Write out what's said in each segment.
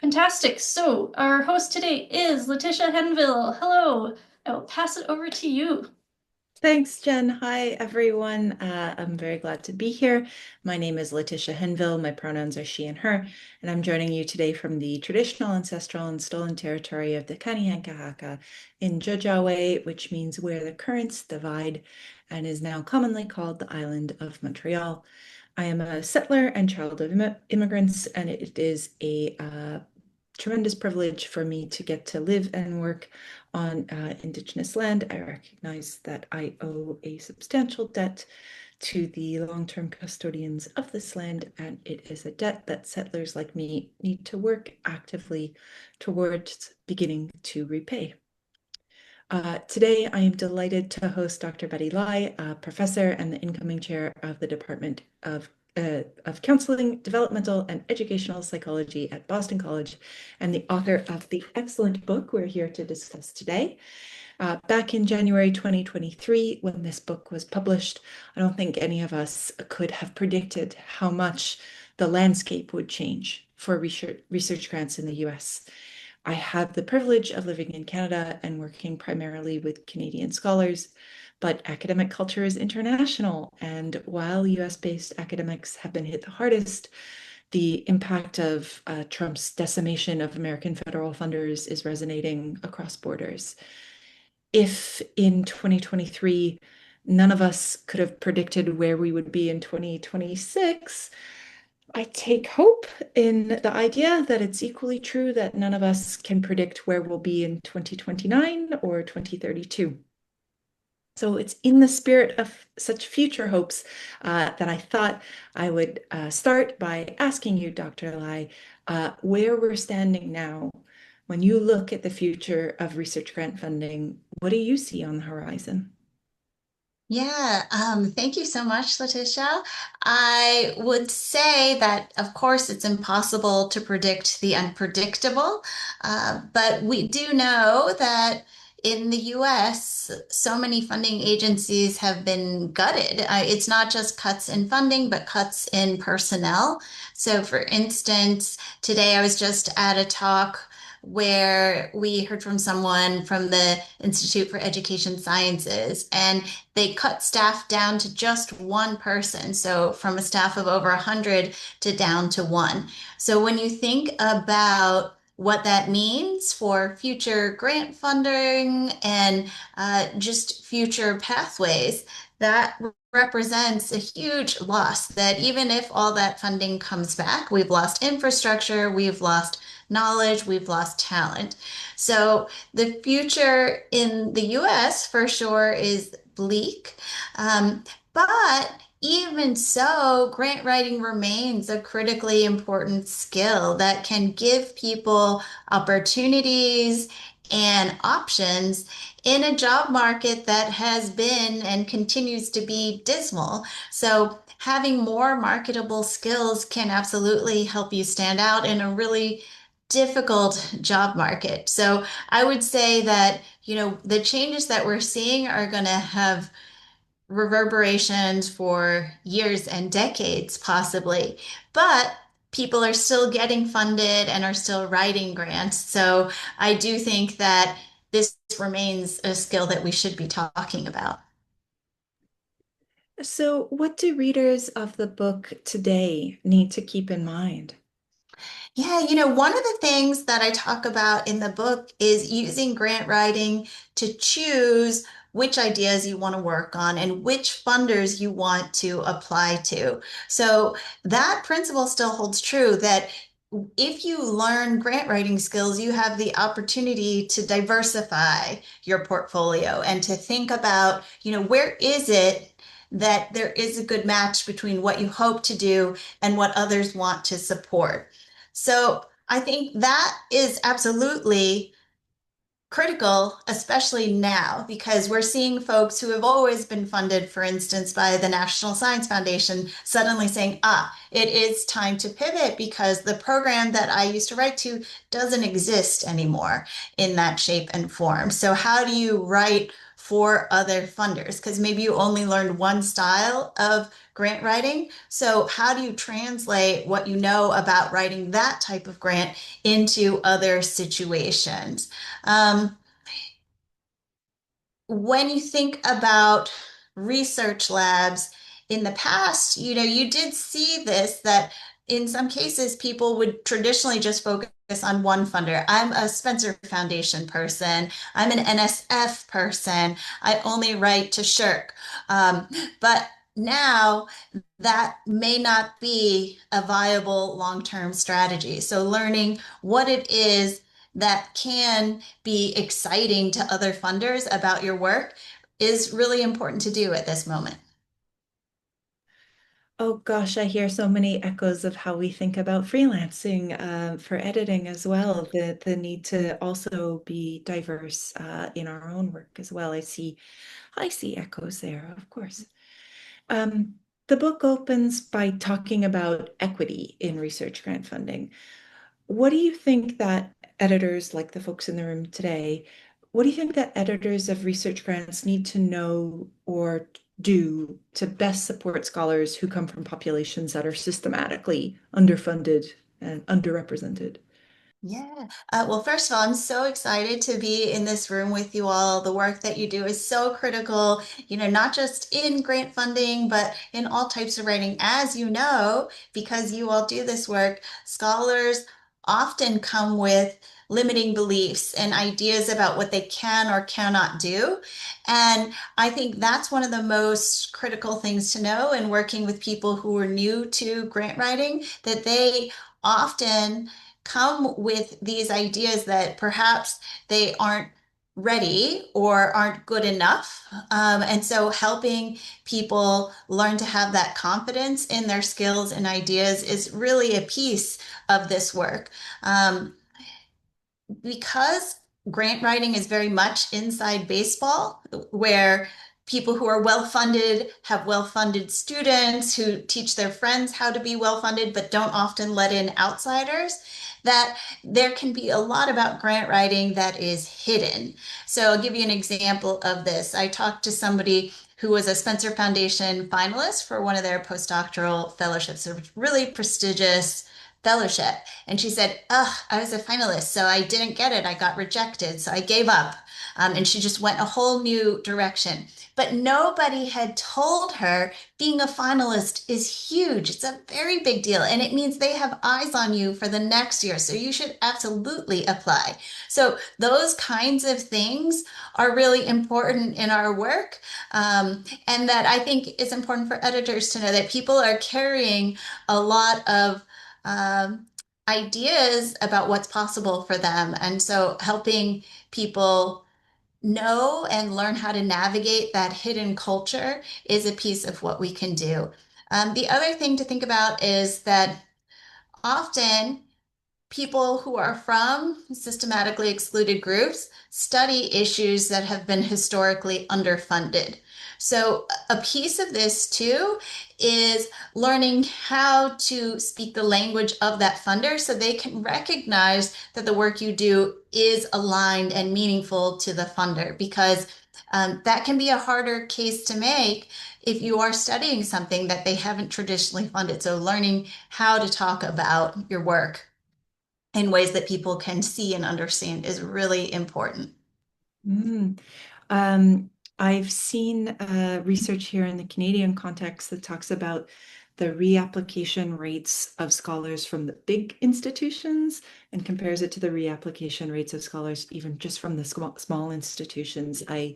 Fantastic. So, our host today is Letitia Henville. Hello. I will pass it over to you. Thanks, Jen. Hi, everyone. I'm very glad to be here. My name is Letitia Henville. My pronouns are she and her, and I'm joining you today from the traditional, ancestral, and stolen territory of the Kanien'kehá:ka in Ojibwe, which means where the currents divide, and is now commonly called the island of Montreal. I am a settler and child of immigrants, and it is a tremendous privilege for me to get to live and work on Indigenous land. I recognize that I owe a substantial debt to the long-term custodians of this land, and it is a debt that settlers like me need to work actively towards beginning to repay. Today, I am delighted to host Dr. Betty Lai, a professor and the incoming chair of the Department of Counseling, Developmental, and Educational Psychology at Boston College, and the author of the excellent book we're here to discuss today. Back in January 2023, when this book was published, I don't think any of us could have predicted how much the landscape would change for research grants in the US. I have the privilege of living in Canada and working primarily with Canadian scholars, but academic culture is international. And while US-based academics have been hit the hardest, the impact of Trump's decimation of American federal funders is resonating across borders. If in 2023, none of us could have predicted where we would be in 2026, I take hope in the idea that it's equally true that none of us can predict where we'll be in 2029 or 2032. So it's in the spirit of such future hopes that I thought I would start by asking you, Dr. Lai, where we're standing now. When you look at the future of research grant funding, what do you see on the horizon? Thank you so much, Letitia. I would say that, of course, it's impossible to predict the unpredictable, but we do know that in the US, so many funding agencies have been gutted. It's not just cuts in funding, but cuts in personnel. So, for instance, today I was just at a talk where we heard from someone from the Institute for Education Sciences, and they cut staff down to just one person. So from a staff of over 100 to down to one. So when you think about what that means for future grant funding and just future pathways, that represents a huge loss that even if all that funding comes back, we've lost infrastructure, we've lost knowledge, we've lost talent. So the future in the US for sure is bleak. But even so, grant writing remains a critically important skill that can give people opportunities and options in a job market that has been and continues to be dismal. So having more marketable skills can absolutely help you stand out in a really difficult job market. So I would say that, the changes that we're seeing are going to have reverberations for years and decades, possibly. But people are still getting funded and are still writing grants. So I do think that this remains a skill that we should be talking about. So, what do readers of the book today need to keep in mind? Yeah, one of the things that I talk about in the book is using grant writing to choose which ideas you want to work on and which funders you want to apply to. So that principle still holds true that if you learn grant writing skills, you have the opportunity to diversify your portfolio and to think about, where is it that there is a good match between what you hope to do and what others want to support. So I think that is absolutely critical, especially now, because we're seeing folks who have always been funded, for instance, by the National Science Foundation, suddenly saying, it is time to pivot because the program that I used to write to doesn't exist anymore in that shape and form. So how do you write for other funders? Because maybe you only learned one style of grant writing. So how do you translate what you know about writing that type of grant into other situations? Um, when you think about research labs in the past, you did see this that in some cases people would traditionally just focus on one funder. I'm a Spencer Foundation person. I'm an NSF person. I only write to Shirk. But now that may not be a viable long-term strategy. So learning what it is that can be exciting to other funders about your work is really important to do at this moment. Oh gosh, I hear so many echoes of how we think about freelancing for editing as well. The need to also be diverse in our own work as well. I see echoes there, of course. Um, the book opens by talking about equity in research grant funding. What do you think that editors, like the folks in the room today, what do you think that editors of research grants need to know or do to best support scholars who come from populations that are systematically underfunded and underrepresented? Yeah. Well, first of all, I'm so excited to be in this room with you all. The work that you do is so critical, not just in grant funding, but in all types of writing. As you know, because you all do this work, scholars often come with limiting beliefs and ideas about what they can or cannot do. And I think that's one of the most critical things to know in working with people who are new to grant writing, that they often come with these ideas that perhaps they aren't ready or aren't good enough. And so helping people learn to have that confidence in their skills and ideas is really a piece of this work. Because grant writing is very much inside baseball, where people who are well funded have well funded students who teach their friends how to be well funded, but don't often let in outsiders, that there can be a lot about grant writing that is hidden. So I'll give you an example of this. I talked to somebody who was a Spencer Foundation finalist for one of their postdoctoral fellowships, a really prestigious fellowship. And she said, "Ugh, I was a finalist, so I didn't get it. I got rejected, so I gave up." And she just went a whole new direction. But nobody had told her being a finalist is huge. It's a very big deal. And it means they have eyes on you for the next year. So you should absolutely apply. So those kinds of things are really important in our work. And that I think it's important for editors to know that people are carrying a lot of um, ideas about what's possible for them. And so helping people know and learn how to navigate that hidden culture is a piece of what we can do. The other thing to think about is that often people who are from systematically excluded groups study issues that have been historically underfunded. So, a piece of this too is learning how to speak the language of that funder so they can recognize that the work you do is aligned and meaningful to the funder, because that can be a harder case to make if you are studying something that they haven't traditionally funded. So, learning how to talk about your work in ways that people can see and understand is really important. Mm. Um, I've seen research here in the Canadian context that talks about the reapplication rates of scholars from the big institutions and compares it to the reapplication rates of scholars even just from the small institutions. I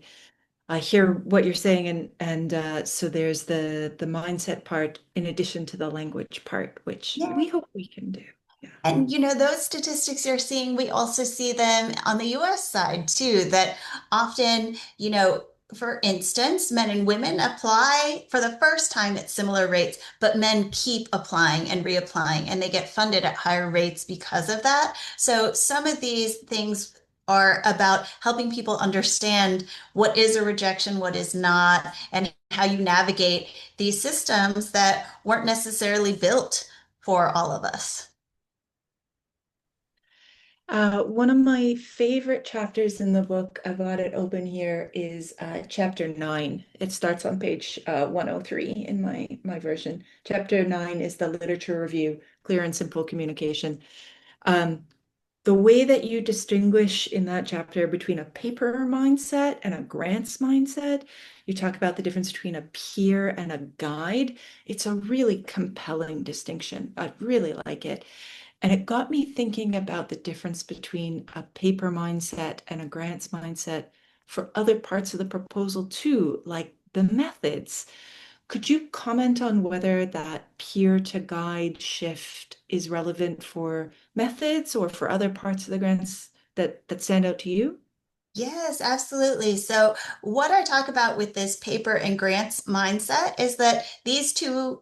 hear what you're saying, and so there's the mindset part in addition to the language part, which Yeah. we hope we can do. Yeah. And those statistics you're seeing, we also see them on the US side too, that often, for instance, men and women apply for the first time at similar rates, but men keep applying and reapplying, and they get funded at higher rates because of that. So some of these things are about helping people understand what is a rejection, what is not, and how you navigate these systems that weren't necessarily built for all of us. One of my favorite chapters in the book, I've got it open here, is chapter 9. It starts on page 103 in my version. Chapter 9 is the literature review, clear and simple communication. Um, the way that you distinguish in that chapter between a paper mindset and a grants mindset, you talk about the difference between a peer and a guide. It's a really compelling distinction. I really like it. And it got me thinking about the difference between a paper mindset and a grants mindset for other parts of the proposal too, like the methods. Could you comment on whether that peer to guide shift is relevant for methods or for other parts of the grants that stand out to you? Yes, absolutely. So, what I talk about with this paper and grants mindset is that these two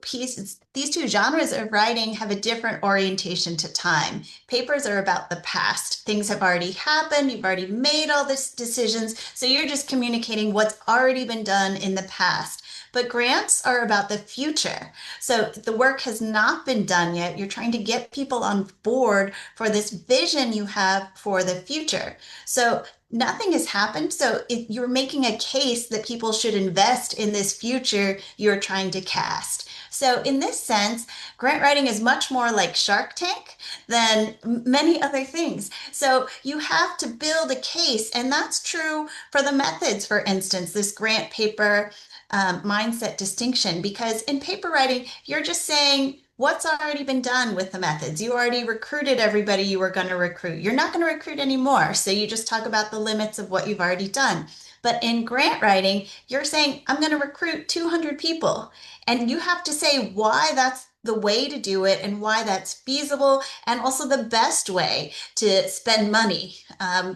genres of writing have a different orientation to time. Papers are about the past. Things have already happened. You've already made all these decisions. So, you're just communicating what's already been done in the past. But grants are about the future. So the work has not been done yet. You're trying to get people on board for this vision you have for the future. So nothing has happened. So you're making a case that people should invest in this future you're trying to cast. So in this sense, grant writing is much more like Shark Tank than many other things. So you have to build a case, and that's true for the methods, for instance, this grant paper mindset distinction, because in paper writing, you're just saying what's already been done with the methods. You already recruited everybody you were going to recruit. You're not going to recruit anymore. So you just talk about the limits of what you've already done. But in grant writing, you're saying, I'm going to recruit 200 people. And you have to say why that's the way to do it and why that's feasible and also the best way to spend money.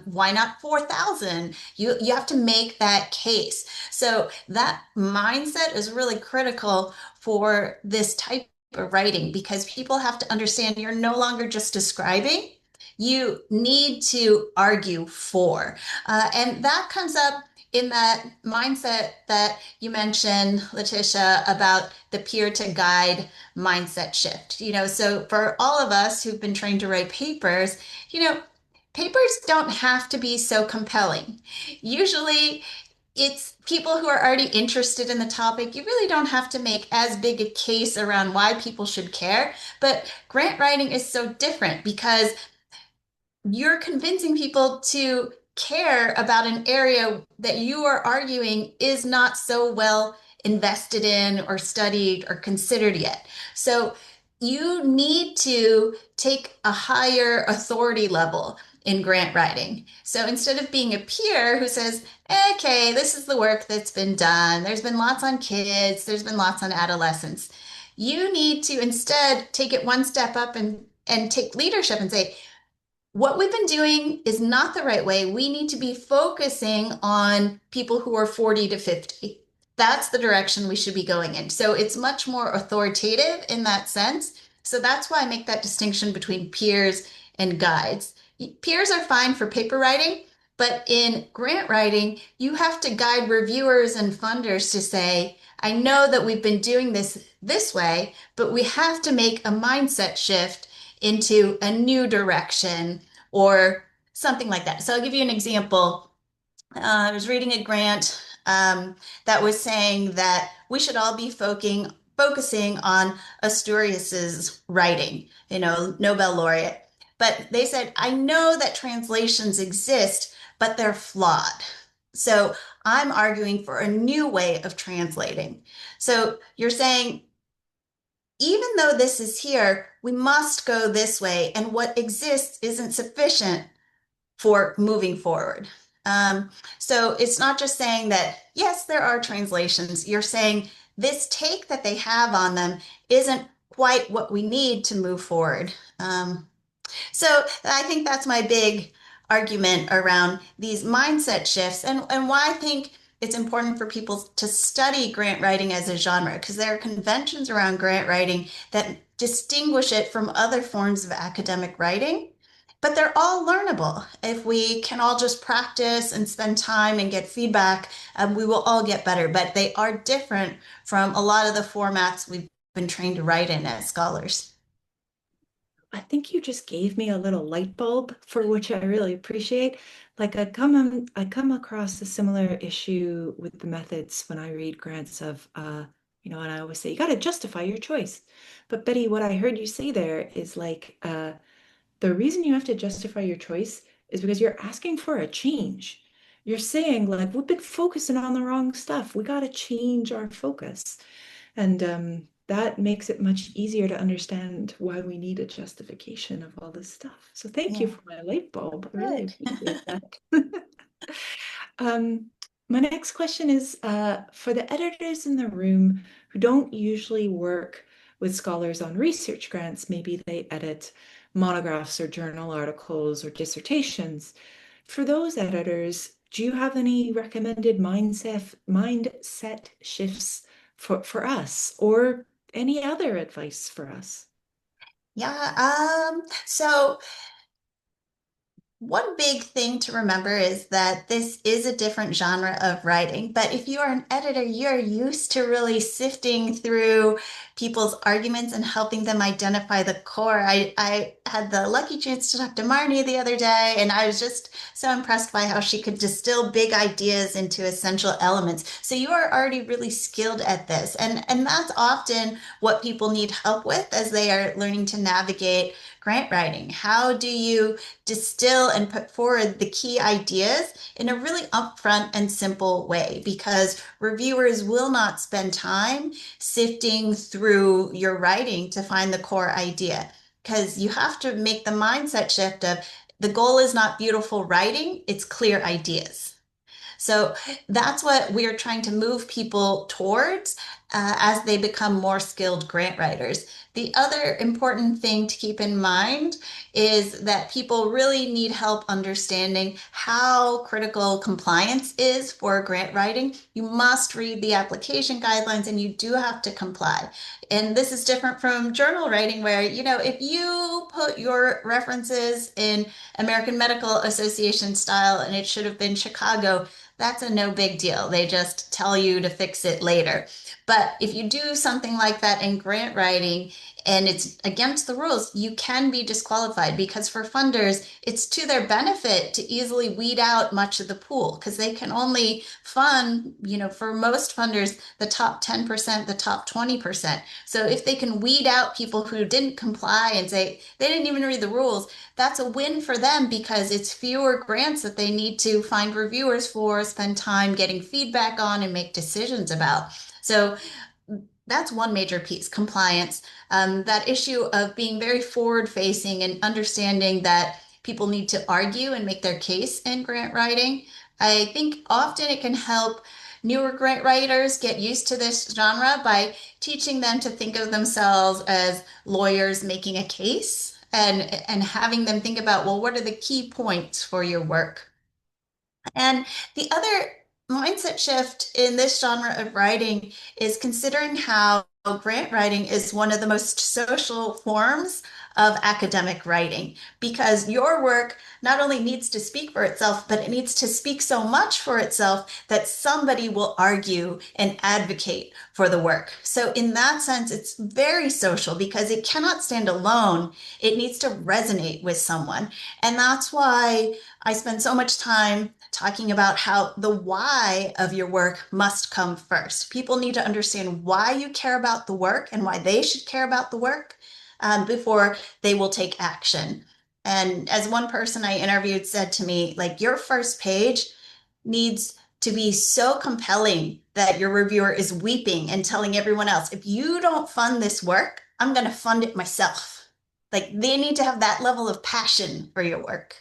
Why not 4,000? You have to make that case. So that mindset is really critical for this type of writing because people have to understand you're no longer just describing. You need to argue for. And that comes up in that mindset that you mentioned, Letitia, about the peer to guide mindset shift. So for all of us who've been trained to write papers, you know, papers don't have to be so compelling. Usually, it's people who are already interested in the topic. You really don't have to make as big a case around why people should care. But grant writing is so different because you're convincing people to care about an area that you are arguing is not so well invested in or studied or considered yet. So you need to take a higher authority level in grant writing. So instead of being a peer who says, okay, this is the work that's been done, there's been lots on kids, there's been lots on adolescents, you need to instead take it one step up and take leadership and say, what we've been doing is not the right way. We need to be focusing on people who are 40 to 50. That's the direction we should be going in. So it's much more authoritative in that sense. So that's why I make that distinction between peers and guides. Peers are fine for paper writing, but in grant writing, you have to guide reviewers and funders to say, I know that we've been doing this way, but we have to make a mindset shift into a new direction or something like that. So I'll give you an example. I was reading a grant that was saying that we should all be focusing on Asturias's writing, Nobel laureate. But they said, I know that translations exist, but they're flawed. So I'm arguing for a new way of translating. So you're saying even though this is here, we must go this way, and what exists isn't sufficient for moving forward. So it's not just saying that, yes, there are translations. You're saying this take that they have on them isn't quite what we need to move forward. So I think that's my big argument around these mindset shifts and why I think it's important for people to study grant writing as a genre, because there are conventions around grant writing that distinguish it from other forms of academic writing, but they're all learnable. If we can all just practice and spend time and get feedback, we will all get better. But they are different from a lot of the formats we've been trained to write in as scholars. I think you just gave me a little light bulb for which I really appreciate. Like I come across a similar issue with the methods when I read grants of and I always say you got to justify your choice. But Betty, what I heard you say there is like the reason you have to justify your choice is because you're asking for a change. You're saying like we've been focusing on the wrong stuff. We got to change our focus. And that makes it much easier to understand why we need a justification of all this stuff. So thank you Yeah, for my light bulb. I really good. appreciate that. Um, my next question is for the editors in the room who don't usually work with scholars on research grants, maybe they edit monographs or journal articles or dissertations. For those editors, do you have any recommended mindset shifts for us or any other advice for us? So one big thing to remember is that this is a different genre of writing, but if you are an editor, you're used to really sifting through people's arguments and helping them identify the core. I had the lucky chance to talk to Marnie the other day, and I was just so impressed by how she could distill big ideas into essential elements. So you are already really skilled at this, and that's often what people need help with as they are learning to navigate grant writing. How do you distill and put forward the key ideas in a really upfront and simple way? Because reviewers will not spend time sifting through your writing to find the core idea. Because you have to make the mindset shift of the goal is not beautiful writing, it's clear ideas. So that's what we are trying to move people towards as they become more skilled grant writers. The other important thing to keep in mind is that people really need help understanding how critical compliance is for grant writing. You must read the application guidelines and you do have to comply. And this is different from journal writing, where, if you put your references in American Medical Association style and it should have been Chicago, that's a no big deal. They just tell you to fix it later. But if you do something like that in grant writing and it's against the rules, you can be disqualified, because for funders, it's to their benefit to easily weed out much of the pool, because they can only fund, for most funders, the top 10%, the top 20%. So if they can weed out people who didn't comply and say they didn't even read the rules, that's a win for them, because it's fewer grants that they need to find reviewers for, spend time getting feedback on, and make decisions about. So that's one major piece, compliance. That issue of being very forward facing and understanding that people need to argue and make their case in grant writing. I think often it can help newer grant writers get used to this genre by teaching them to think of themselves as lawyers making a case, and having them think about, well, what are the key points for your work? And the other mindset shift in this genre of writing is considering how grant writing is one of the most social forms of academic writing, because your work not only needs to speak for itself, but it needs to speak so much for itself that somebody will argue and advocate for the work. So, in that sense, it's very social because it cannot stand alone. It needs to resonate with someone. And that's why I spend so much time talking about how the why of your work must come first. People need to understand why you care about the work and why they should care about the work before they will take action. And as one person I interviewed said to me, like, your first page needs to be so compelling that your reviewer is weeping and telling everyone else, if you don't fund this work, I'm going to fund it myself. Like, they need to have that level of passion for your work.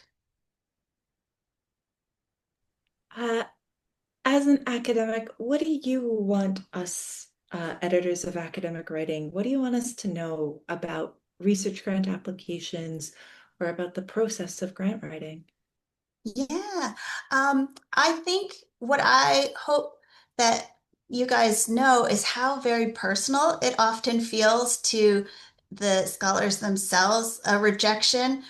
Uh, as an academic, what do you want us, editors of academic writing, what do you want us to know about research grant applications or about the process of grant writing? Yeah, I think what I hope that you guys know is how very personal it often feels to the scholars themselves. A rejection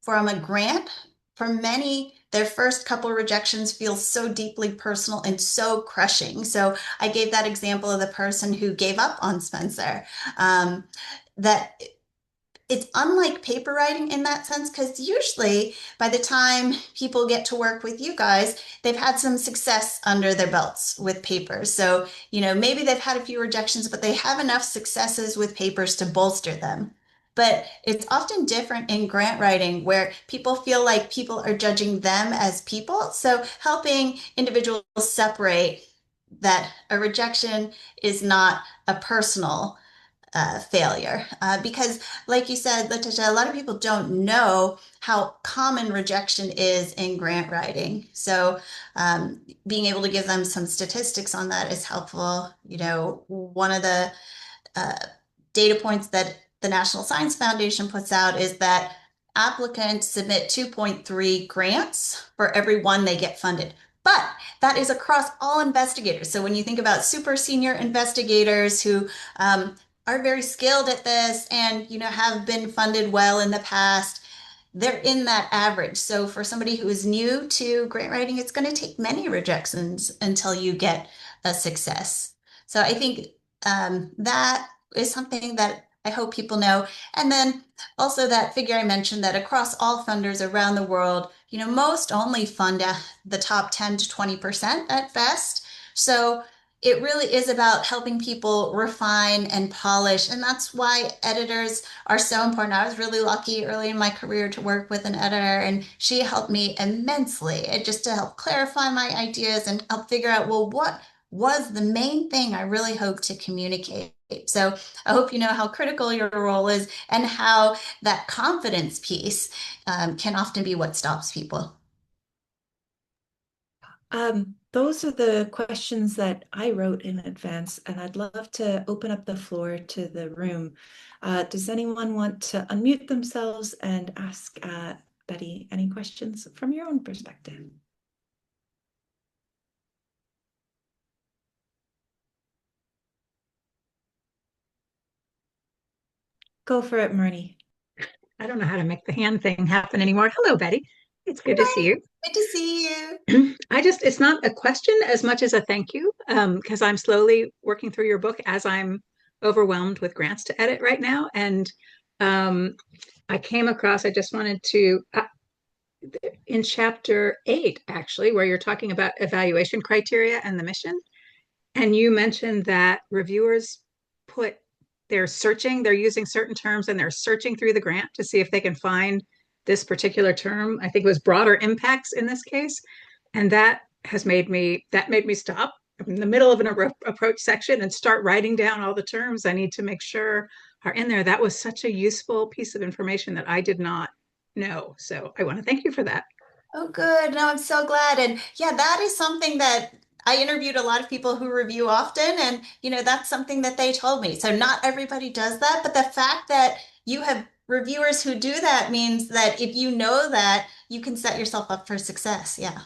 from a grant, for many, their first couple rejections feel so deeply personal and so crushing. So I gave that example of the person who gave up on Spencer. That it's unlike paper writing in that sense, because usually by the time people get to work with you guys, they've had some success under their belts with papers. So, maybe they've had a few rejections, but they have enough successes with papers to bolster them. But it's often different in grant writing where people feel like people are judging them as people. So helping individuals separate that a rejection is not a personal failure. Because, like you said, Letitia, a lot of people don't know how common rejection is in grant writing. So, being able to give them some statistics on that is helpful. One of the uh, data points that the National Science Foundation puts out is that applicants submit 2.3 grants for every one they get funded. But that is across all investigators. So when you think about super senior investigators who are very skilled at this and have been funded well in the past, they're in that average. So for somebody who is new to grant writing, it's going to take many rejections until you get a success. So I think that is something that I hope people know. And then also that figure I mentioned that across all funders around the world, most only fund the top 10 to 20% at best. So it really is about helping people refine and polish. And that's why editors are so important. I was really lucky early in my career to work with an editor, and she helped me immensely just to help clarify my ideas and help figure out, well, what was the main thing I really hope to communicate. So I hope you know how critical your role is and how that confidence piece can often be what stops people. Those are the questions that I wrote in advance, and I'd love to open up the floor to the room. Does anyone want to unmute themselves and ask Betty any questions from your own perspective? Go for it, Marnie. I don't know how to make the hand thing happen anymore. Hello, Betty. It's good to see Hi, you. good to see you. It's not a question as much as a thank you, because I'm slowly working through your book as I'm overwhelmed with grants to edit right now. And um, I came across, I just wanted to, in chapter 8, actually, where you're talking about evaluation criteria and the mission. And you mentioned that reviewers put, they're using certain terms and they're searching through the grant to see if they can find this particular term. I think it was broader impacts in this case. And that made me stop in the middle of an approach section and start writing down all the terms I need to make sure are in there. That was such a useful piece of information that I did not know. So I want to thank you for that. Oh, good. No, I'm so glad. And yeah, that is something that I interviewed a lot of people who review often, and that's something that they told me. So not everybody does that, but the fact that you have reviewers who do that means that if you know that, you can set yourself up for success. Yeah.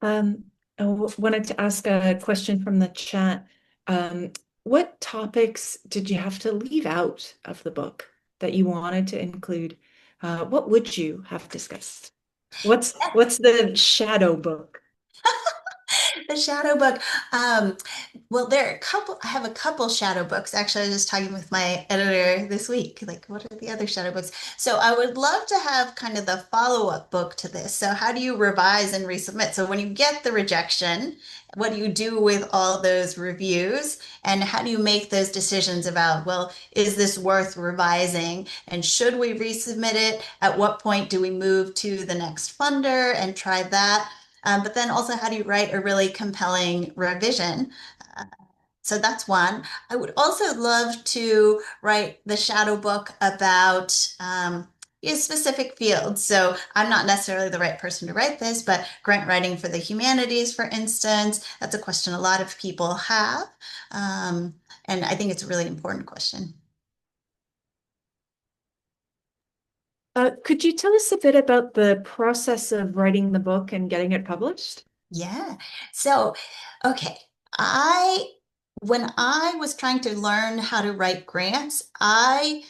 Um, wanted to ask a question from the chat. Um, what topics did you have to leave out of the book that you wanted to include? What would you have discussed? What's the shadow book? The shadow book. Well, I have a couple shadow books. Actually, I was just talking with my editor this week. Like, what are the other shadow books? So I would love to have kind of the follow-up book to this. So how do you revise and resubmit? So when you get the rejection, what do you do with all those reviews? And how do you make those decisions about, well, is this worth revising? And should we resubmit it? At what point do we move to the next funder and try that? But then also, how do you write a really compelling revision? Uh, so that's one. I would also love to write the shadow book about specific fields. So I'm not necessarily the right person to write this, but grant writing for the humanities, for instance, that's a question a lot of people have. And I think it's a really important question. Could you tell us a bit about the process of writing the book and getting it published? Yeah. So, okay. When I was trying to learn how to write grants, I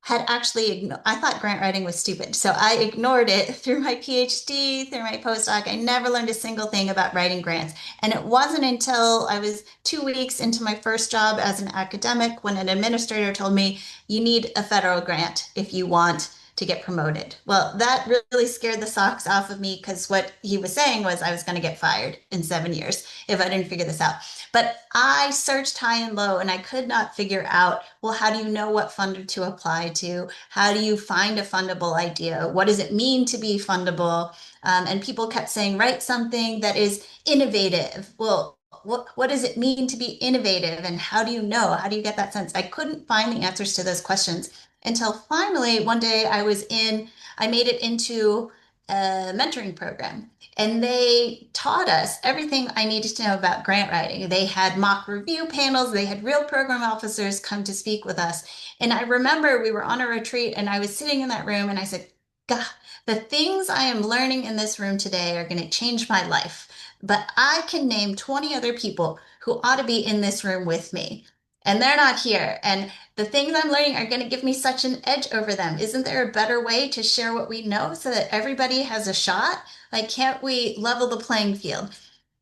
had actually, I thought grant writing was stupid. So I ignored it through my PhD, through my postdoc. I never learned a single thing about writing grants. And it wasn't until I was 2 weeks into my first job as an academic when an administrator told me, you need a federal grant if you want to get promoted. Well, that really scared the socks off of me because what he was saying was I was going to get fired in 7 years if I didn't figure this out. But I searched high and low and I could not figure out, well, how do you know what funder to apply to? How do you find a fundable idea? What does it mean to be fundable? And people kept saying, write something that is innovative. Well, what does it mean to be innovative? And how do you know? How do you get that sense? I couldn't find the answers to those questions until finally one day I made it into a mentoring program. And they taught us everything I needed to know about grant writing. They had mock review panels, they had real program officers come to speak with us. And I remember we were on a retreat and I was sitting in that room and I said, God, the things I am learning in this room today are going to change my life. But I can name 20 other people who ought to be in this room with me. And they're not here. And the things I'm learning are going to give me such an edge over them. Isn't there a better way to share what we know so that everybody has a shot? Like, can't we level the playing field?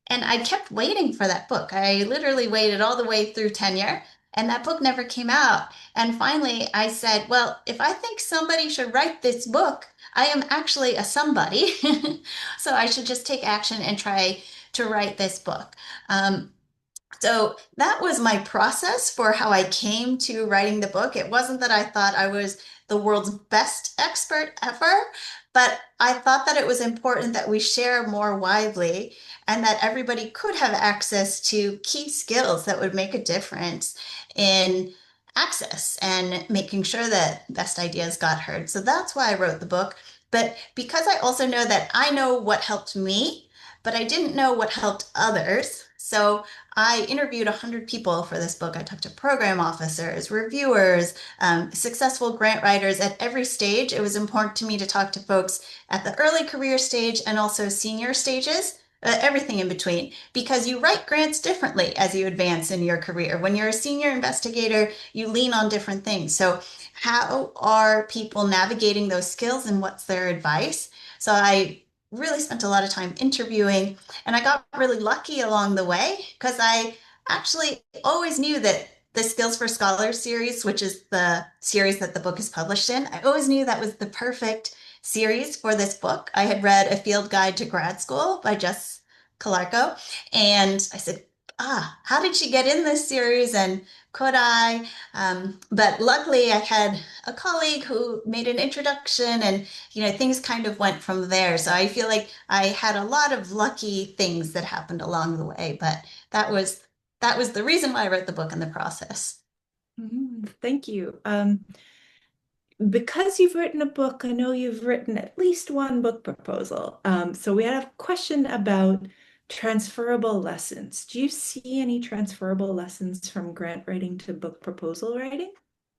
And I kept waiting for that book. I literally waited all the way through tenure, and that book never came out. And finally, I said, well, if I think somebody should write this book, I am actually a somebody. So I should just take action and try to write this book. So that was my process for how I came to writing the book. It wasn't that I thought I was the world's best expert ever, but I thought that it was important that we share more widely and that everybody could have access to key skills that would make a difference in access and making sure that best ideas got heard. So that's why I wrote the book. But because I also know that I know what helped me, but I didn't know what helped others. So I interviewed 100 people for this book. I talked to program officers, reviewers, successful grant writers at every stage. It was important to me to talk to folks at the early career stage and also senior stages, everything in between, because you write grants differently as you advance in your career. When you're a senior investigator, you lean on different things. So, how are people navigating those skills and what's their advice? So, I really spent a lot of time interviewing and I got really lucky along the way because I actually always knew that the Skills for Scholars series, which is the series that the book is published in, I always knew that was the perfect series for this book. I had read A Field Guide to Grad School by Jess Calarco, and I said, how did she get in this series? And could I? But luckily, I had a colleague who made an introduction, and things kind of went from there. So I feel like I had a lot of lucky things that happened along the way, but that was that was the reason why I wrote the book in the process. Thank you. Because you've written a book, I know you've written at least one book proposal. So we had a question about transferable lessons. Do you see any transferable lessons from grant writing to book proposal writing?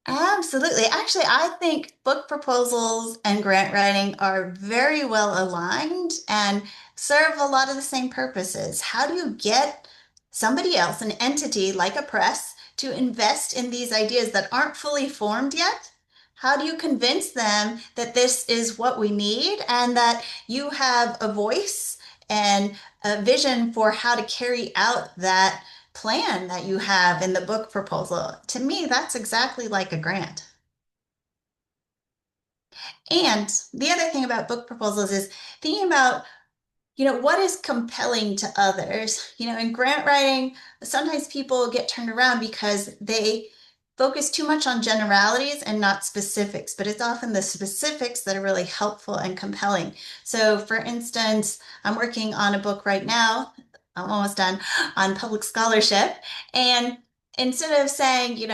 Absolutely. Actually, I think book proposals and grant writing are very well aligned and serve a lot of the same purposes. How do you get somebody else, an entity like a press, to invest in these ideas that aren't fully formed yet? How do you convince them that this is what we need and that you have a voice and a vision for how to carry out that plan that you have in the book proposal? To me, that's exactly like a grant. And the other thing about book proposals is thinking about, what is compelling to others? In grant writing, sometimes people get turned around because they focus too much on generalities and not specifics, but it's often the specifics that are really helpful and compelling. So, for instance, I'm working on a book right now, I'm almost done, on public scholarship. And instead of saying,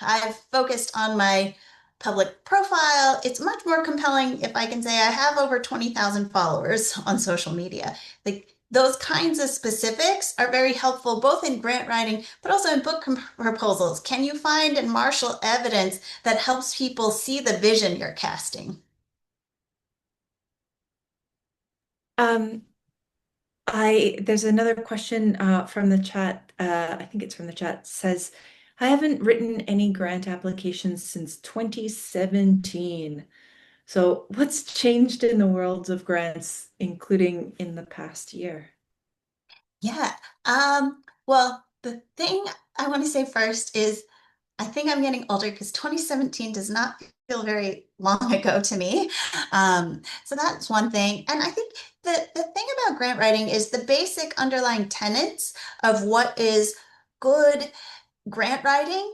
I've focused on my public profile, it's much more compelling if I can say I have over 20,000 followers on social media. Like those kinds of specifics are very helpful both in grant writing, but also in book proposals. Can you find and marshal evidence that helps people see the vision you're casting? Um, there's another question from the chat. I think it's from the chat. Says, I haven't written any grant applications since 2017. So what's changed in the worlds of grants, including in the past year? Yeah. Well, the thing I want to say first is I think I'm getting older because 2017 does not feel very long ago to me. So that's one thing. And I think the thing about grant writing is the basic underlying tenets of what is good grant writing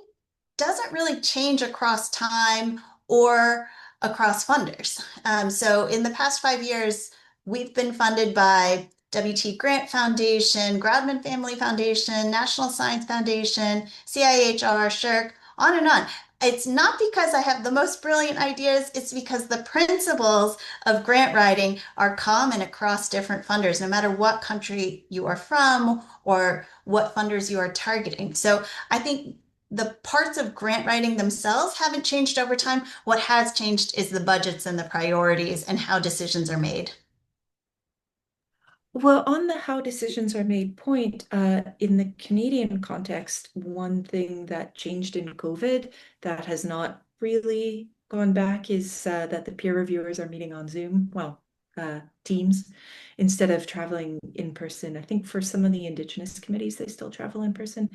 doesn't really change across time or across funders. So in the past 5 years, we've been funded by WT Grant Foundation, Grodman Family Foundation, National Science Foundation, CIHR, SSHRC, on and on. It's not because I have the most brilliant ideas, it's because the principles of grant writing are common across different funders, no matter what country you are from or what funders you are targeting. So I think the parts of grant writing themselves haven't changed over time. What has changed is the budgets and the priorities and how decisions are made. Well, on the how decisions are made point, in the Canadian context, one thing that changed in COVID that has not really gone back is that the peer reviewers are meeting on Zoom, well, Teams, instead of traveling in person. I think for some of the Indigenous committees, they still travel in person.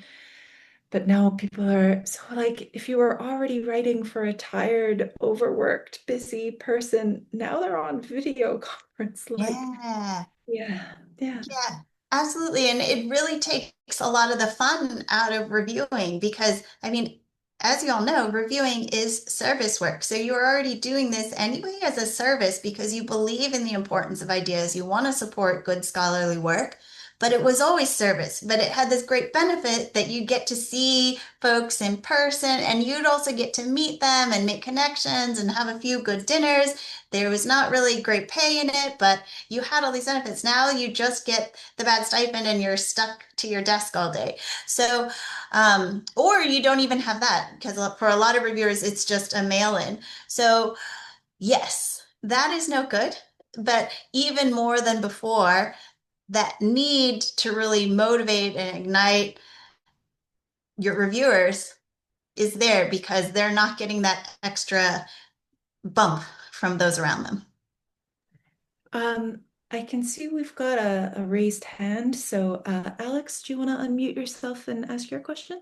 But now people are so like, if you were already writing for a tired, overworked, busy person, now they're on video conference. Like, Yeah. yeah, yeah. Yeah, absolutely. And it really takes a lot of the fun out of reviewing because, I mean, as you all know, reviewing is service work. So you're already doing this anyway as a service because you believe in the importance of ideas. You want to support good scholarly work, but it was always service. But it had this great benefit that you get to see folks in person and you'd also get to meet them and make connections and have a few good dinners. There was not really great pay in it, but you had all these benefits. Now you just get the bad stipend and you're stuck to your desk all day. So, or you don't even have that because for a lot of reviewers, it's just a mail in. So, yes, that is no good. But even more than before, that need to really motivate and ignite your reviewers is there because they're not getting that extra bump from those around them. Um, I can see we've got a raised hand. So, Alex, do you want to unmute yourself and ask your question?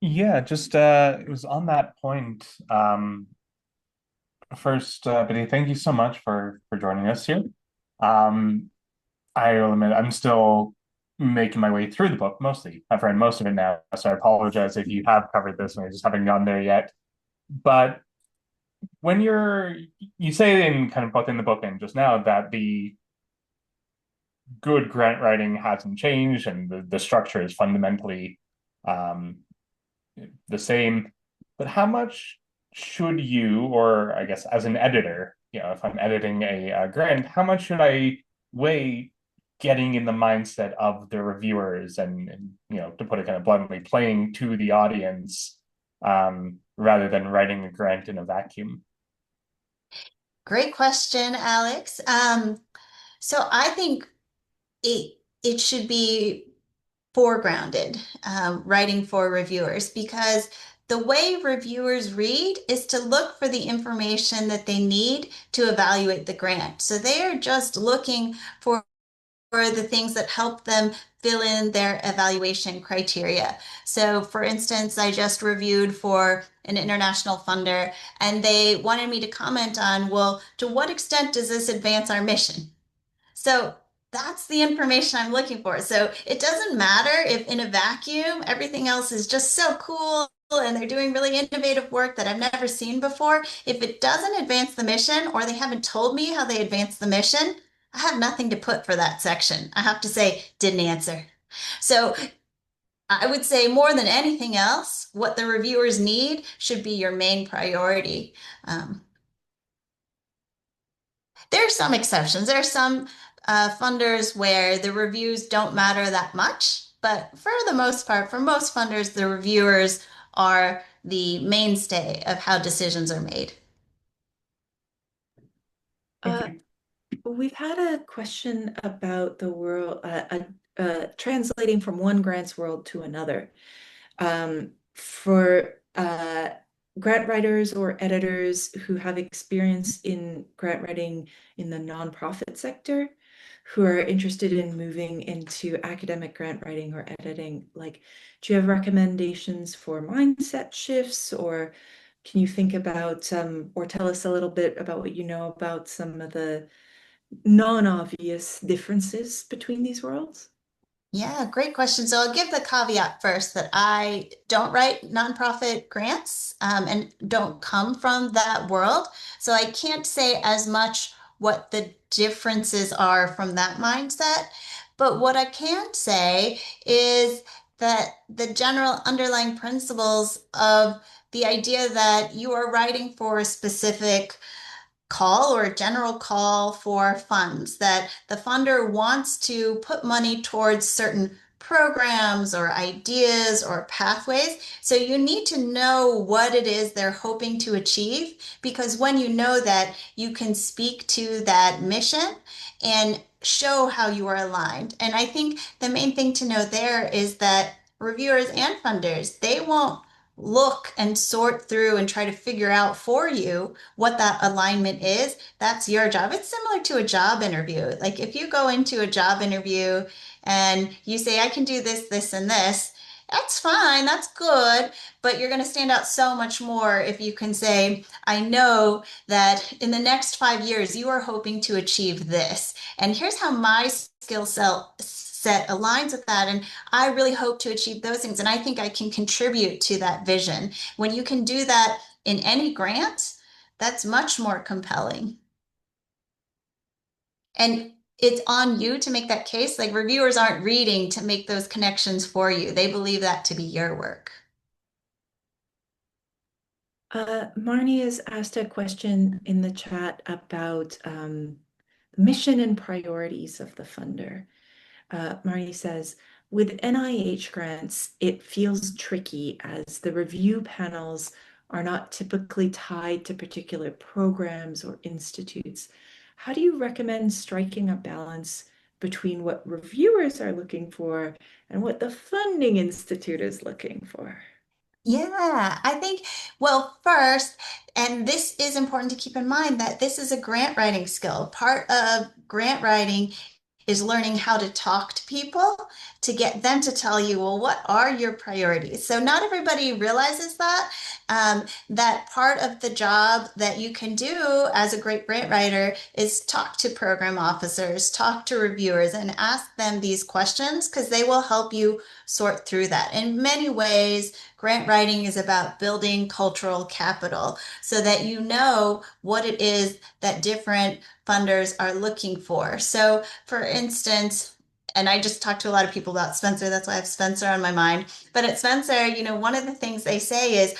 Yeah, just it was on that point. First, Betty, thank you so much for joining us here. Um, I will admit I'm still making my way through the book mostly. I've read most of it now, so I apologize if you have covered this and I just haven't gotten there yet. But when you say in kind of both in the book and just now that the good grant writing hasn't changed and the structure is fundamentally um, the same. But how much should you, or I guess as an editor, if I'm editing a grant, how much should I weigh getting in the mindset of the reviewers and to put it kind of bluntly, playing to the audience rather than writing a grant in a vacuum? Great question, Alex. So I think it should be foregrounded, writing for reviewers, because the way reviewers read is to look for the information that they need to evaluate the grant. So they are just looking for the things that help them fill in their evaluation criteria. So, for instance, I just reviewed for an international funder, and they wanted me to comment on, well, to what extent does this advance our mission? So that's the information I'm looking for. So it doesn't matter if in a vacuum, everything else is just so cool and they're doing really innovative work that I've never seen before. If it doesn't advance the mission or they haven't told me how they advance the mission, I have nothing to put for that section. I have to say, didn't answer. So I would say more than anything else, what the reviewers need should be your main priority. Um, There are some exceptions. There are some funders where the reviews don't matter that much, but for the most part, for most funders, the reviewers are the mainstay of how decisions are made. Thank Uh, you. we've had a question about the world, translating from one grants world to another. for grant writers or editors who have experience in grant writing in the nonprofit sector, who are interested in moving into academic grant writing or editing? Like, do you have recommendations for mindset shifts, or can you think about or tell us a little bit about what you know about some of the non-obvious differences between these worlds? Yeah, great question. So I'll give the caveat first that I don't write nonprofit grants and don't come from that world. So I can't say as much what the differences are from that mindset. But what I can say is that the general underlying principles of the idea that you are writing for a specific call or a general call for funds, that the funder wants to put money towards certain programs or ideas or pathways. So you need to know what it is they're hoping to achieve, because when you know that, you can speak to that mission and show how you are aligned. And I think the main thing to know there is that reviewers and funders, they won't look and sort through and try to figure out for you what that alignment is. That's your job. It's similar to a job interview. Like if you go into a job interview and you say, I can do this, this, and this, that's fine, that's good, but you're going to stand out so much more if you can say, I know that in the next 5 years, you are hoping to achieve this. And here's how my skill set aligns with that. And I really hope to achieve those things. And I think I can contribute to that vision. When you can do that in any grant, that's much more compelling. And it's on you to make that case. Like reviewers aren't reading to make those connections for you. They believe that to be your work. Marnie has asked a question in the chat about the mission and priorities of the funder. Marnie says, with NIH grants, it feels tricky as the review panels are not typically tied to particular programs or institutes. How do you recommend striking a balance between what reviewers are looking for and what the funding institute is looking for? Yeah, I think, well, first, and this is important to keep in mind that this is a grant writing skill. Part of grant writing is learning how to talk to people to get them to tell you, well, what are your priorities? So not everybody realizes that, that part of the job that you can do as a great grant writer is talk to program officers, talk to reviewers, and ask them these questions because they will help you sort through that. In many ways, grant writing is about building cultural capital so that you know what it is that different funders are looking for. So, for instance, and I just talked to a lot of people about Spencer, that's why I have Spencer on my mind. But at Spencer, one of the things they say is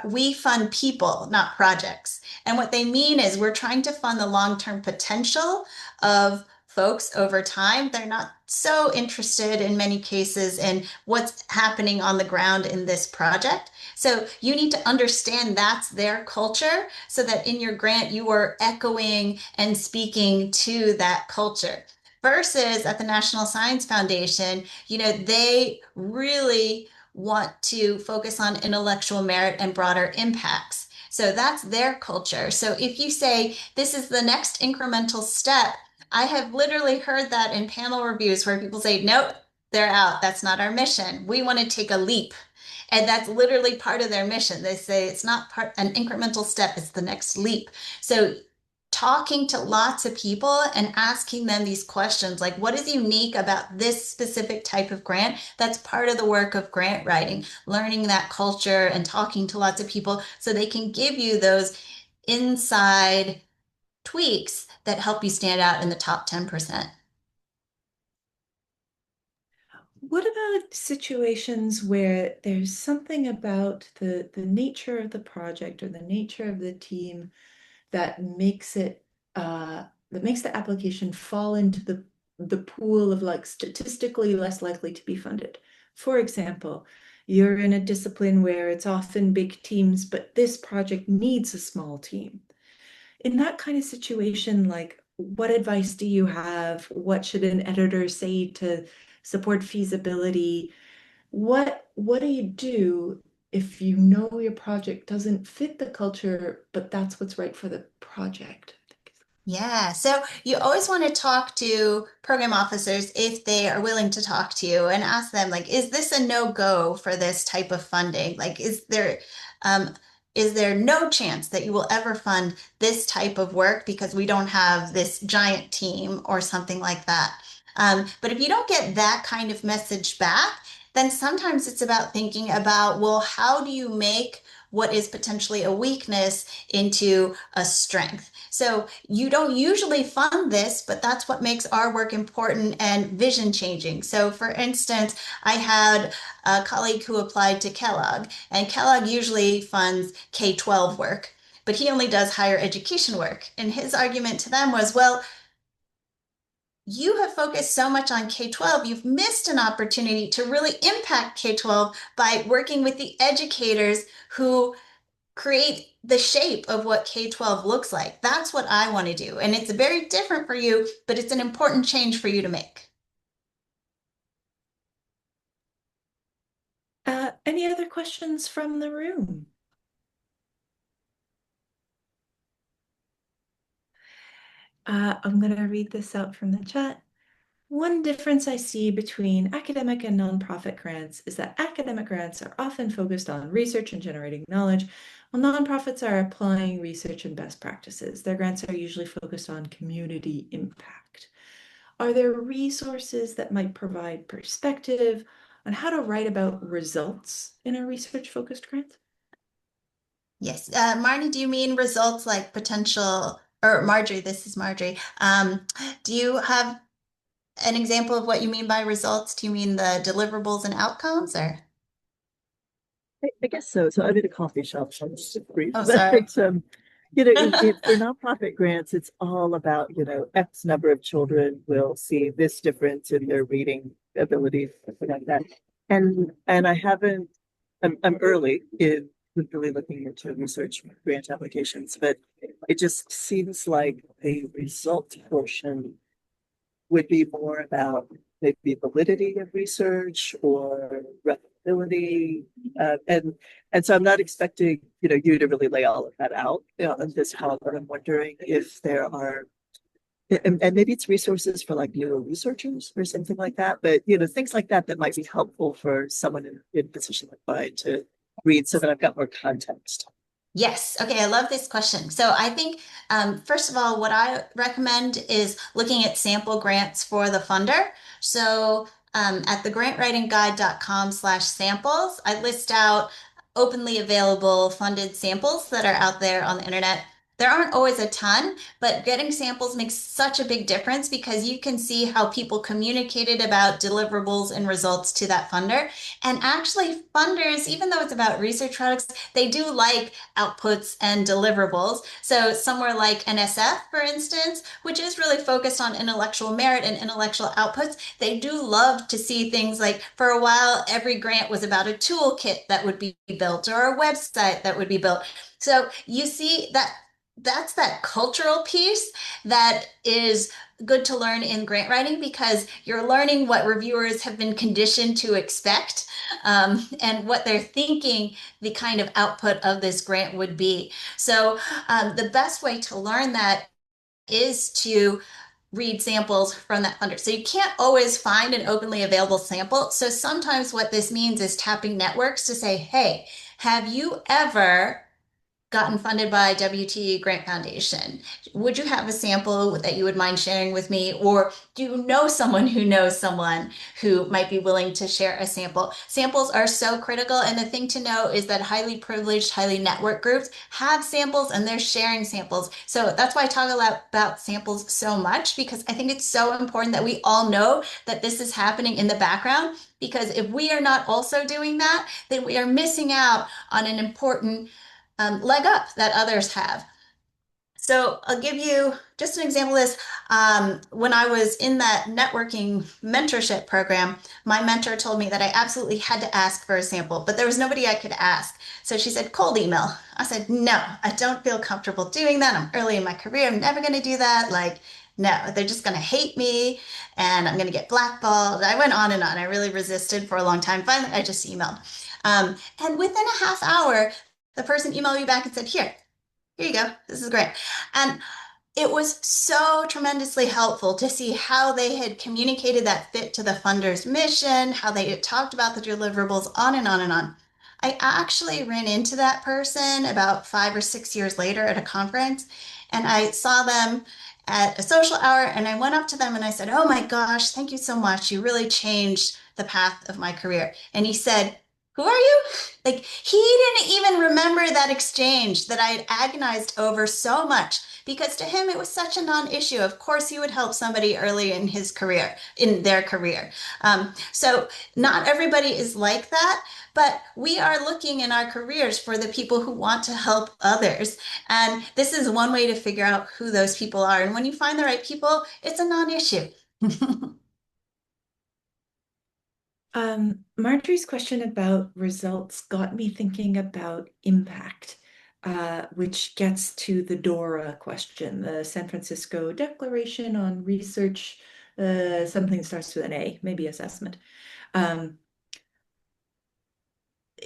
we fund people, not projects. And what they mean is we're trying to fund the long-term potential of folks over time. They're not so interested in many cases in what's happening on the ground in this project. So you need to understand that's their culture so that in your grant you are echoing and speaking to that culture. Versus at the National Science Foundation, they really want to focus on intellectual merit and broader impacts. So that's their culture. So if you say this is the next incremental step, I have literally heard that in panel reviews where people say, nope, they're out. That's not our mission. We want to take a leap. And that's literally part of their mission. They say it's not an incremental step, it's the next leap. So talking to lots of people and asking them these questions like what is unique about this specific type of grant, that's part of the work of grant writing, learning that culture and talking to lots of people so they can give you those inside tweaks that help you stand out in the top 10%. What about situations where there's something about the nature of the project or the nature of the team that makes it that makes the application fall into the pool of like statistically less likely to be funded? For example, you're in a discipline where it's often big teams, but this project needs a small team. In that kind of situation, like what advice do you have? What should an editor say to support feasibility? What do you do if you know your project doesn't fit the culture, but that's what's right for the project. Yeah, so you always want to talk to program officers if they are willing to talk to you and ask them, like, is this a no-go for this type of funding? Like, um, is there no chance that you will ever fund this type of work because we don't have this giant team or something like that? But if you don't get that kind of message back, then sometimes it's about thinking about, well, how do you make what is potentially a weakness into a strength? So you don't usually fund this, but that's what makes our work important and vision changing. So for instance, I had a colleague who applied to Kellogg, and Kellogg usually funds K-12 work, but he only does higher education work. And his argument to them was, well, you have focused so much on K-12, you've missed an opportunity to really impact K-12 by working with the educators who create the shape of what K-12 looks like. That's what I want to do. And it's very different for you, but it's an important change for you to make. Any other questions from the room? I'm going to read this out from the chat. One difference I see between academic and nonprofit grants is that academic grants are often focused on research and generating knowledge, while nonprofits are applying research and best practices. Their grants are usually focused on community impact. Are there resources that might provide perspective on how to write about results in a research-focused grant? Yes. Marnie, do you mean results like potential, or Marjorie, this is Marjorie. Do you have an example of what you mean by results? Do you mean the deliverables and outcomes or? I guess so. So I'm in a coffee shop, so I'm just brief. Oh, sorry. But for nonprofit grants, it's all about, X number of children will see this difference in their reading abilities, something like that. And I haven't, I'm early in really looking into research grant applications, but it just seems like the result portion would be more about maybe validity of research or replicability. And so I'm not expecting, you to really lay all of that out on this. However, I'm wondering if there are, and maybe it's resources for like neuro researchers or something like that, but things like that that might be helpful for someone in a position like mine to read so that I've got more context. Yes. Okay. I love this question. So I think, first of all, what I recommend is looking at sample grants for the funder. So at thegrantwritingguide.com/samples, I list out openly available funded samples that are out there on the internet. There aren't always a ton, but getting samples makes such a big difference because you can see how people communicated about deliverables and results to that funder. And actually, funders, even though it's about research products, they do like outputs and deliverables. So somewhere like NSF, for instance, which is really focused on intellectual merit and intellectual outputs, they do love to see things like, for a while, every grant was about a toolkit that would be built or a website that would be built. So you see that that's that cultural piece that is good to learn in grant writing because you're learning what reviewers have been conditioned to expect and what they're thinking the kind of output of this grant would be. So the best way to learn that is to read samples from that funder. So you can't always find an openly available sample. So sometimes what this means is tapping networks to say, hey, have you ever gotten funded by WT Grant Foundation? Would you have a sample that you would mind sharing with me? Or do you know someone who knows someone who might be willing to share a sample? Samples are so critical. And the thing to know is that highly privileged, highly networked groups have samples and they're sharing samples. So that's why I talk about samples so much, because I think it's so important that we all know that this is happening in the background. Because if we are not also doing that, then we are missing out on an important leg up that others have. So I'll give you just an example of this. When I was in that networking mentorship program, my mentor told me that I absolutely had to ask for a sample, but there was nobody I could ask. So she said, cold email. I said, no, I don't feel comfortable doing that. I'm early in my career. I'm never going to do that. Like, no, they're just going to hate me and I'm going to get blackballed. I went on and on. I really resisted for a long time. Finally, I just emailed. And within a half hour, the person emailed me back and said, here you go. This is great. And it was so tremendously helpful to see how they had communicated that fit to the funder's mission, how they had talked about the deliverables, on and on and on. I actually ran into that person about 5 or 6 years later at a conference, and I saw them at a social hour, and I went up to them and I said, "Oh my gosh, thank you so much. You really changed the path of my career." And he said, "Who are you?" Like, he didn't even remember that exchange that I had agonized over so much, because to him it was such a non-issue. Of course, he would help somebody early in his career, in their career. So not everybody is like that, but we are looking in our careers for the people who want to help others. And this is one way to figure out who those people are. And when you find the right people, it's a non-issue. Marjorie's question about results got me thinking about impact, which gets to the DORA question, the San Francisco Declaration on Research, something starts with an A, maybe assessment.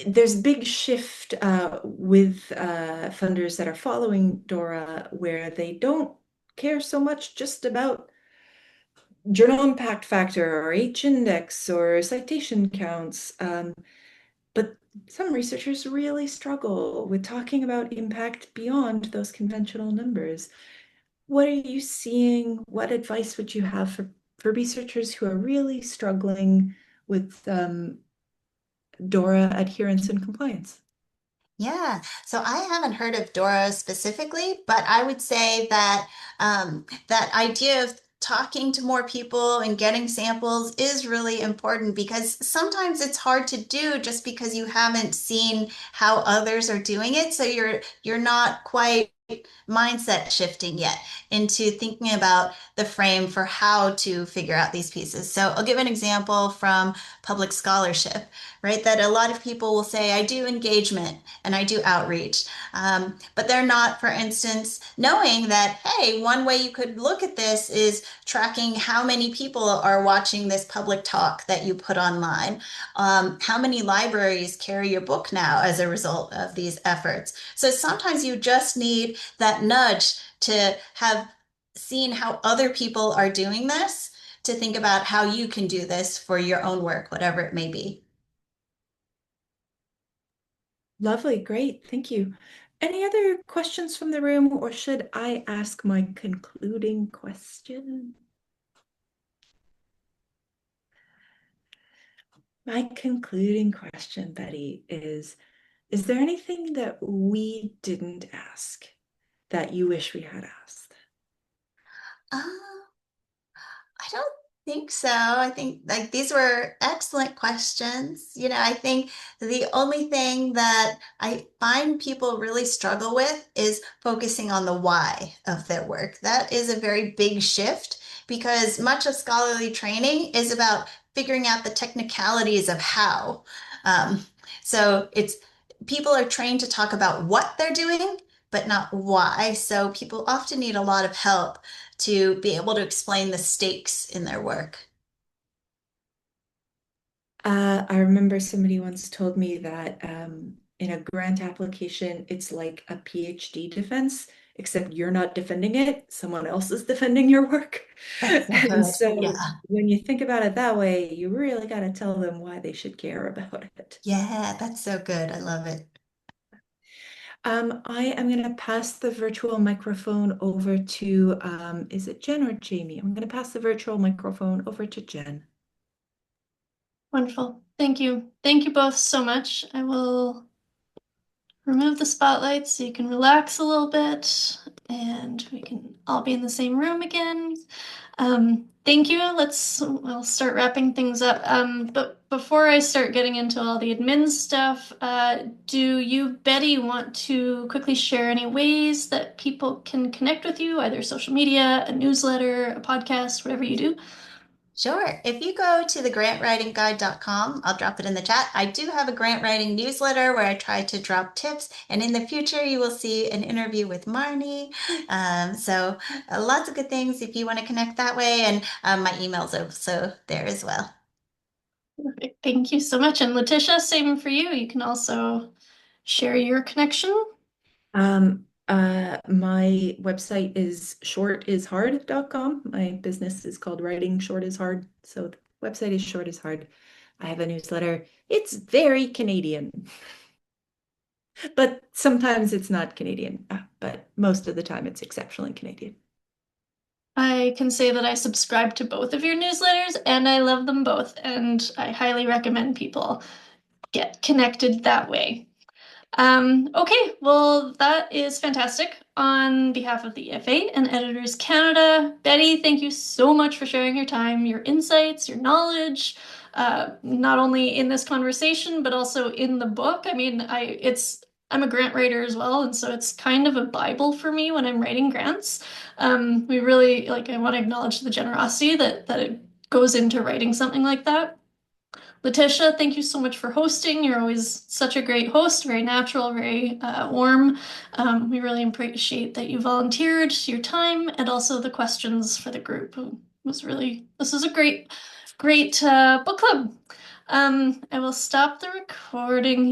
There's a big shift with funders that are following DORA where they don't care so much just about journal impact factor or H-index or citation counts. But some researchers really struggle with talking about impact beyond those conventional numbers. What are you seeing? What advice would you have for researchers who are really struggling with DORA adherence and compliance? Yeah, so I haven't heard of Dora specifically, but I would say that that idea of talking to more people and getting samples is really important, because sometimes it's hard to do just because you haven't seen how others are doing it. So you're not quite mindset shifting yet into thinking about the frame for how to figure out these pieces. So I'll give an example from public scholarship, right? That a lot of people will say, I do engagement and I do outreach. But they're not, for instance, knowing that, hey, one way you could look at this is tracking how many people are watching this public talk that you put online. How many libraries carry your book now as a result of these efforts? So sometimes you just need that nudge to have seen how other people are doing this, to think about how you can do this for your own work, whatever it may be. Lovely, great, thank you. Any other questions from the room, or should I ask my concluding question? My concluding question, Betty, is there anything that we didn't ask that you wish we had asked? Um, I don't think so. I think like these were excellent questions. I think the only thing that I find people really struggle with is focusing on the why of their work. That is a very big shift, because much of scholarly training is about figuring out the technicalities of how. Um, so it's people are trained to talk about what they're doing, but not why. So people often need a lot of help to be able to explain the stakes in their work. I remember somebody once told me that in a grant application, it's like a PhD defense, except you're not defending it, someone else is defending your work. That's so And good. so Yeah. when you think about it that way, you really got to tell them why they should care about it. Yeah, that's so good. I love it. I am going to pass the virtual microphone over to, is it Jen or Jamie? I'm going to pass the virtual microphone over to Jen. Wonderful. Thank you. Thank you both so much. I will remove the spotlight so you can relax a little bit and we can all be in the same room again. Thank you. We'll start wrapping things up. But before I start getting into all the admin stuff, do you, Betty, want to quickly share any ways that people can connect with you, either social media, a newsletter, a podcast, whatever you do? Sure. If you go to thegrantwritingguide.com, I'll drop it in the chat. I do have a grant writing newsletter where I try to drop tips, and in the future you will see an interview with Marnie. So lots of good things if you want to connect that way, and my email's also there as well. Perfect. Thank you so much. And Letitia, same for you. You can also share your connection. My website is shortishard.com. My business is called Writing Short is Hard. So the website is Short is Hard. I have a newsletter. It's very Canadian, but sometimes it's not Canadian, but most of the time it's exceptionally Canadian. I can say that I subscribe to both of your newsletters and I love them both, and I highly recommend people get connected that way. Okay, well, that is fantastic. On behalf of the EFA and Editors Canada, Betty, thank you so much for sharing your time, your insights, your knowledge, not only in this conversation, but also in the book. I mean, I'm a grant writer as well, and so it's kind of a Bible for me when I'm writing grants. We really, I want to acknowledge the generosity that it goes into writing something like that. Letitia, thank you so much for hosting. You're always such a great host, very natural, very warm. We really appreciate that you volunteered your time and also the questions for the group. This was a great book club. I will stop the recording